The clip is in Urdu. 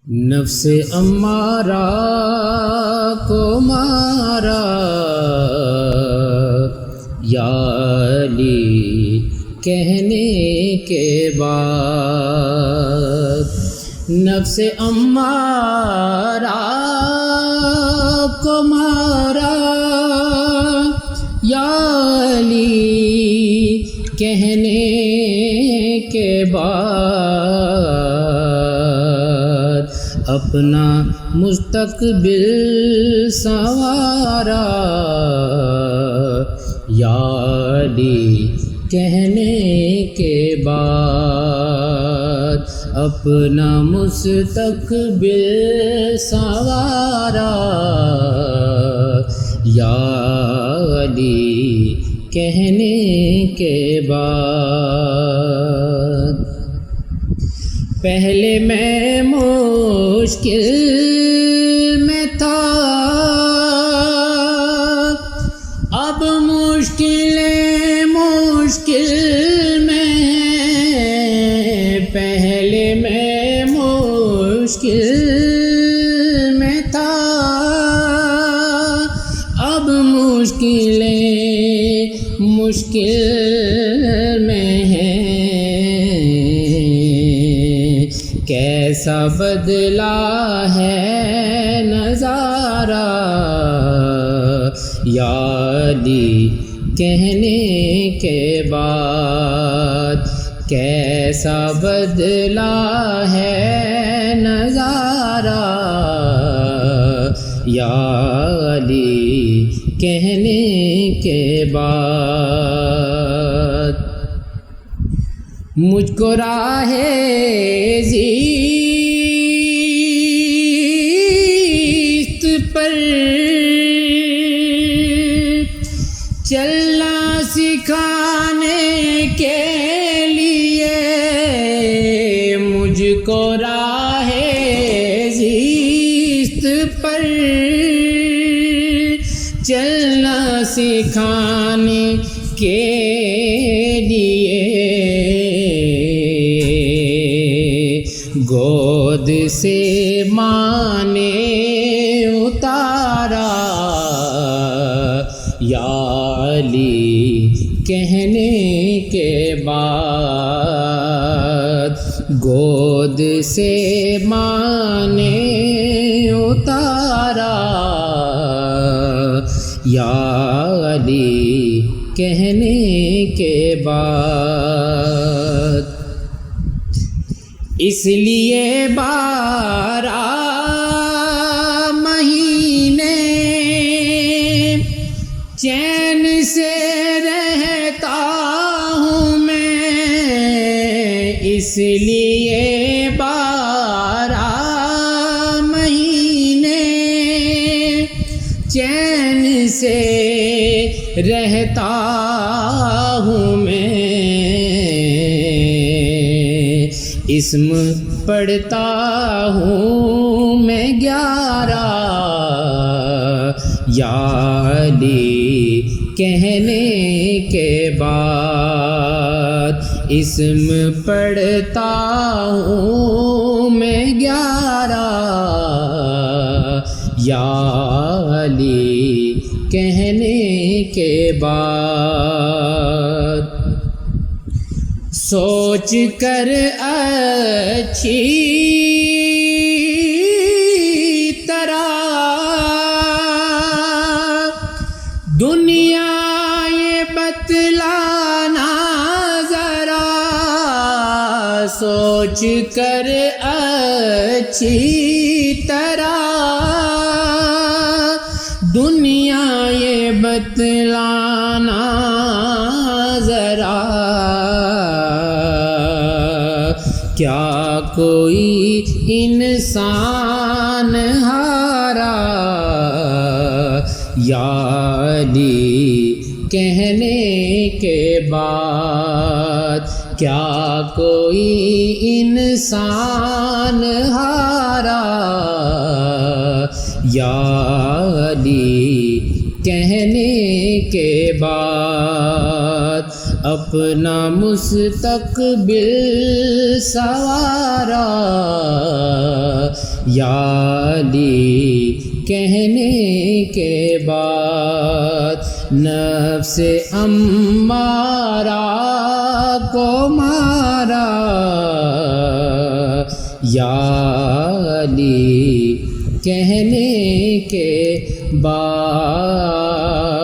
نفس امارہ کو مارا یا علی کہنے کے بعد، نفس امارہ کو مارا یا علی کہنے کے بعد، اپنا مستقبل سنوارا یا علی کہنے کے بعد، اپنا مستقبل سنوارا یا علی کہنے کے بعد۔ پہلے میں مشکل میں تھا، اب مشکلیں مشکل میں ہیں۔ پہلے میں مشکل میں تھا، اب مشکلیں مشکل میں ہیں۔ کیسا بدلا ہے نظارہ یا علی کہنے کے بعد، کیسا بدلا ہے نظارہ یا علی کہنے کے بعد۔ مجھ کو راہ زیست پر چلنا سکھانے کے لیے، مجھ کو راہ زیست پر چلنا سکھانے کے لیے، گود سے ماں نے اتارا یا علی کہنے کے بعد، گود سے ماں نے اتارا یا علی کہنے کے بعد۔ اس لیے 12 مہینے چین سے رہتا ہوں میں، اس لیے 12 مہینے چین سے رہتا ہوں میں۔ اسم پڑھتا ہوں میں 11 یا علی کہنے کے بعد، اسم پڑھتا ہوں میں 11 یا علی کہنے کے بعد۔ سوچ کر اچھی طرح دنیا یہ بتلانا ذرا، سوچ کر اچھی طرح دنیا یہ بتلانا ذرا، کیا کوئی انسان ہارا یا علی کہنے کے بعد، کیا کوئی انسان ہارا یا علی کہنے کے بعد، اپنا مستقبل سنوارا یا علی کہنے کے بعد نفس امارہ کو مارا یا علی کہنے کے بعد